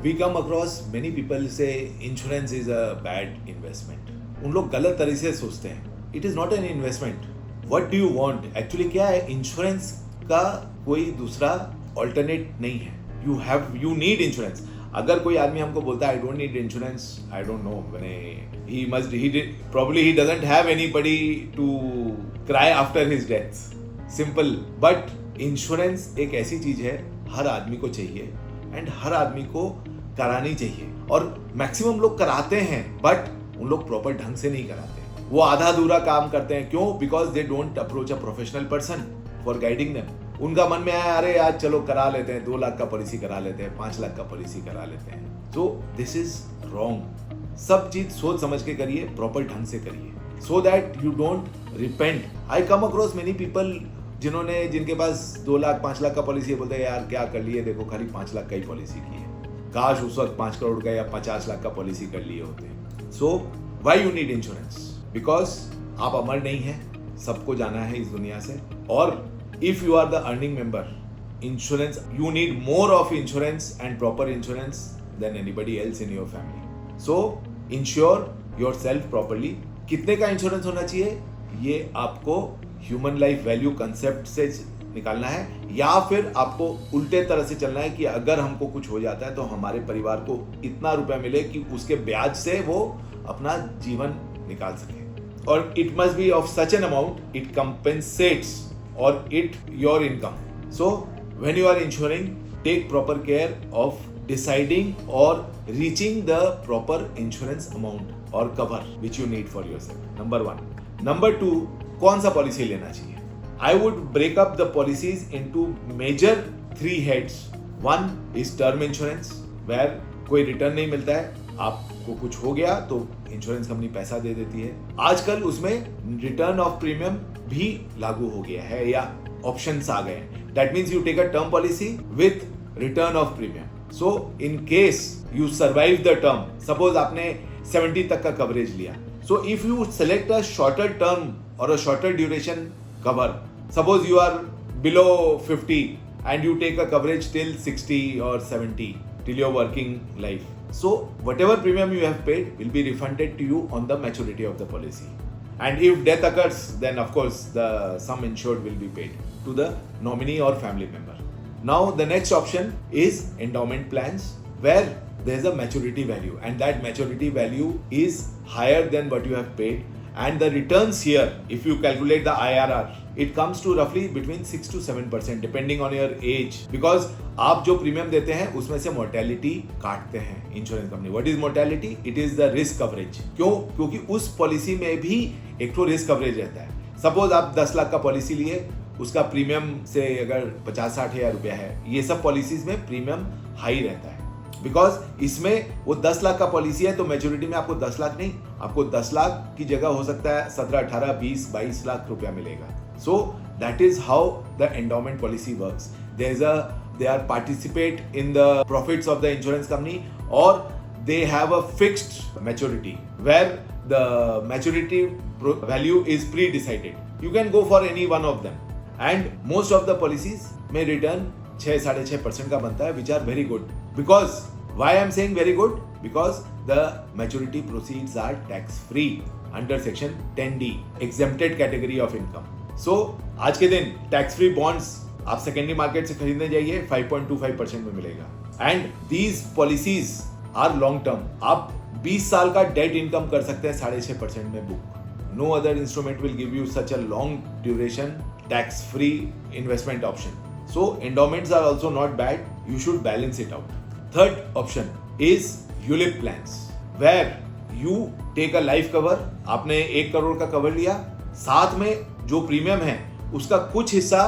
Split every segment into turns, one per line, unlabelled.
We come across many people say insurance is a bad investment. उन लोग गलत तरीके से सोचते हैं. It is not an investment. What do you want? Actually क्या है, इंश्योरेंस का कोई दूसरा ऑल्टरनेट नहीं है. You need insurance. अगर कोई आदमी हमको बोलता है I don't need insurance, I don't know, probably he doesn't have anybody to cry after his death. Simple. But insurance एक ऐसी चीज है हर आदमी को चाहिए एंड हर आदमी को करानी चाहिए. और मैक्सिमम लोग कराते हैं बट उन लोग प्रॉपर ढंग से नहीं कराते. वो आधा अधूरा काम करते हैं. क्यों? Because they don't approach a professional person for guiding them. उनका मन में आया अरे यार चलो करा लेते हैं, 2 लाख का पॉलिसी करा लेते हैं, 5 लाख का पॉलिसी करा लेते हैं. तो दिस इज रॉन्ग. सब चीज सोच समझ के करिए, प्रॉपर ढंग से करिए, so that you don't repent. I come across many people जिनके पास 2 लाख 5 लाख का पॉलिसी है, बोलते हैं यार क्या कर लिए, देखो खाली 5 लाख का ही पॉलिसी की है, काश उस वक्त 5 करोड़ का या 50 लाख का पॉलिसी कर लिए होते. So why you need insurance? Because आप अमर नहीं है, सबको जाना है इस दुनिया से. और if you are the earning member, insurance, you need more of insurance and proper insurance than anybody else in your family. So insure yourself properly. कितने का इंश्योरेंस होना चाहिए ये आपको ह्यूमन लाइफ वैल्यू कंसेप्ट से निकालना है, या फिर आपको उल्टे तरह से चलना है कि अगर हमको कुछ हो जाता है तो हमारे परिवार को इतना रुपया मिले कि उसके ब्याज से वो अपना जीवन निकाल सके. और it must be of such an amount it compensates और it your income. So when you are insuring, take proper care of deciding और reaching the proper insurance amount और cover which you need for yourself. Number 1. Number 2, कौन सा policy लेना चाहिए? I would break up the policies into major 3 heads. One is term insurance, where कोई return नहीं मिलता है, आपको कुछ हो गया तो इंश्योरेंस कंपनी पैसा दे देती है. आजकल उसमें रिटर्न ऑफ प्रीमियम भी लागू हो गया है या ऑप्शंस आ गए हैं. That means you take a term policy with return of premium. So in case you survive the term, suppose आपने 70 तक का कवरेज लिया, so if you select a shorter term or a shorter duration cover, suppose you are below 50 and you take a coverage till 60 or 70 till your working life, so whatever premium you have paid will be refunded to you on the maturity of the policy. And if death occurs, then of course the sum insured will be paid to the nominee or family member. Now the next option is endowment plans, where there is a maturity value and that maturity value is higher than what you have paid, and the returns here, if you calculate the IRR, it comes to roughly between 6 to 7% depending on your age, because आप जो premium देते हैं उसमें से mortality काटते हैं insurance company. What is mortality? It is the risk coverage. क्यों? क्योंकि उस पॉलिसी में भी एक तो रिस्क कवरेज रहता है. सपोज आप 10 लाख का पॉलिसी लिए, उसका प्रीमियम से अगर 50-60 हज़ार रुपया है, ये सब पॉलिसीज में प्रीमियम हाई रहता है. बिकॉज इसमें वो 10 लाख का पॉलिसी है तो मैच्योरिटी में आपको 10 लाख नहीं, आपको 10 लाख की जगह हो सकता है 17, 18, 20, 22 लाख रुपया मिलेगा. So that is how the endowment policy works. They are participate in the profits of the insurance company, और they have a fixed maturity where the maturity value is pre decided. You can go for any one of them, and most of the policies में return 6-6.5% का बनता है, which are very good. Because why I am saying very good? Because the maturity proceeds are tax free under section 10D, exempted category of income. So आज के दिन tax free bonds आप secondary market से खरीदने जाइए 5.25% में मिलेगा. And these policies are long term. आप 20 साल का डेट इनकम कर सकते हैं 6.5% में book. No other instrument will give you such a long duration tax free investment option. So endowments are also not bad. You should balance it out. Third option is ULIP plans, where you take a life cover. आपने 1 करोड़ का cover लिया, साथ में जो premium है उसका कुछ हिस्सा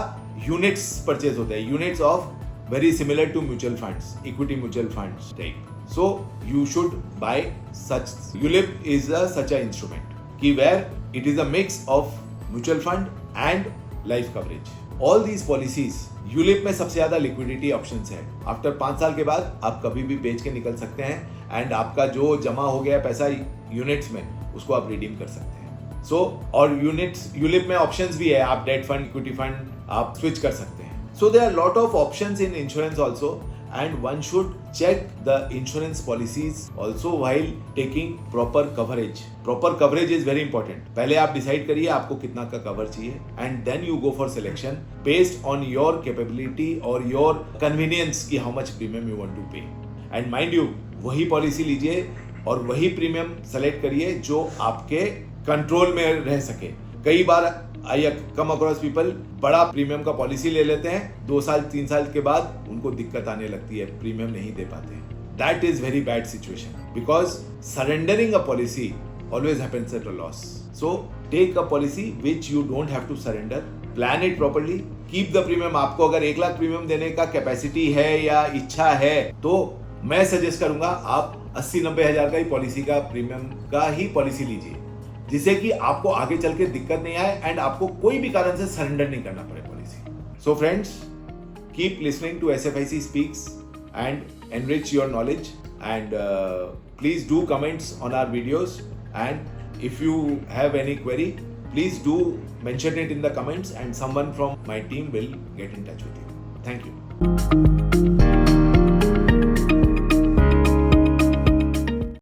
यूनिट्स परचेज होता है. Units of very similar to mutual funds, equity mutual funds type. So you should buy such. ULIP is such a instrument कि where it is a mix of mutual fund and life coverage. All these policies, ULIP में सबसे ज्यादा liquidity options है. After 5 साल के बाद आप कभी भी बेच के निकल सकते हैं, एंड आपका जो जमा हो गया पैसा यूनिट्स में उसको आप रिडीम कर सकते हैं. सो और यूलिप में ऑप्शंस भी है, आप डेट फंड, इक्विटी फंड आप स्विच कर सकते हैं. So there are lot of options in insurance also, and one should check the insurance policies also while taking proper coverage. Proper coverage is very important. पहले आप decide करिए आपको कितना का कवर चाहिए and then you go for selection based on your capability or your convenience कि how much premium you want to pay. And mind you, वही policy लीजिए और वही प्रीमियम सेलेक्ट करिए जो आपके कंट्रोल में रह सके. कई बार आई कम अक्रॉस पीपल बड़ा प्रीमियम का पॉलिसी ले लेते हैं, 2 साल 3 साल के बाद उनको दिक्कत आने लगती है, प्रीमियम नहीं दे पाते हैं. That is very bad situation because surrendering a policy always happens at a loss. So take a policy which you don't have to surrender. Plan it properly. Keep the premium. आपको अगर 1 lakh premium देने का capacity है या इच्छा है तो मैं सजेस्ट करूंगा आप 80-90 हजार का ही पॉलिसी का प्रीमियम का ही पॉलिसी लीजिए, जिससे कि आपको आगे चल के दिक्कत नहीं आए एंड आपको कोई भी कारण से सरेंडर नहीं करना पड़े policy. So friends, keep listening to SFIC Speaks and enrich your knowledge and please do comments on our videos. And if you have any query, please do mention it in the comments and someone from my team will get in touch with you. Thank you.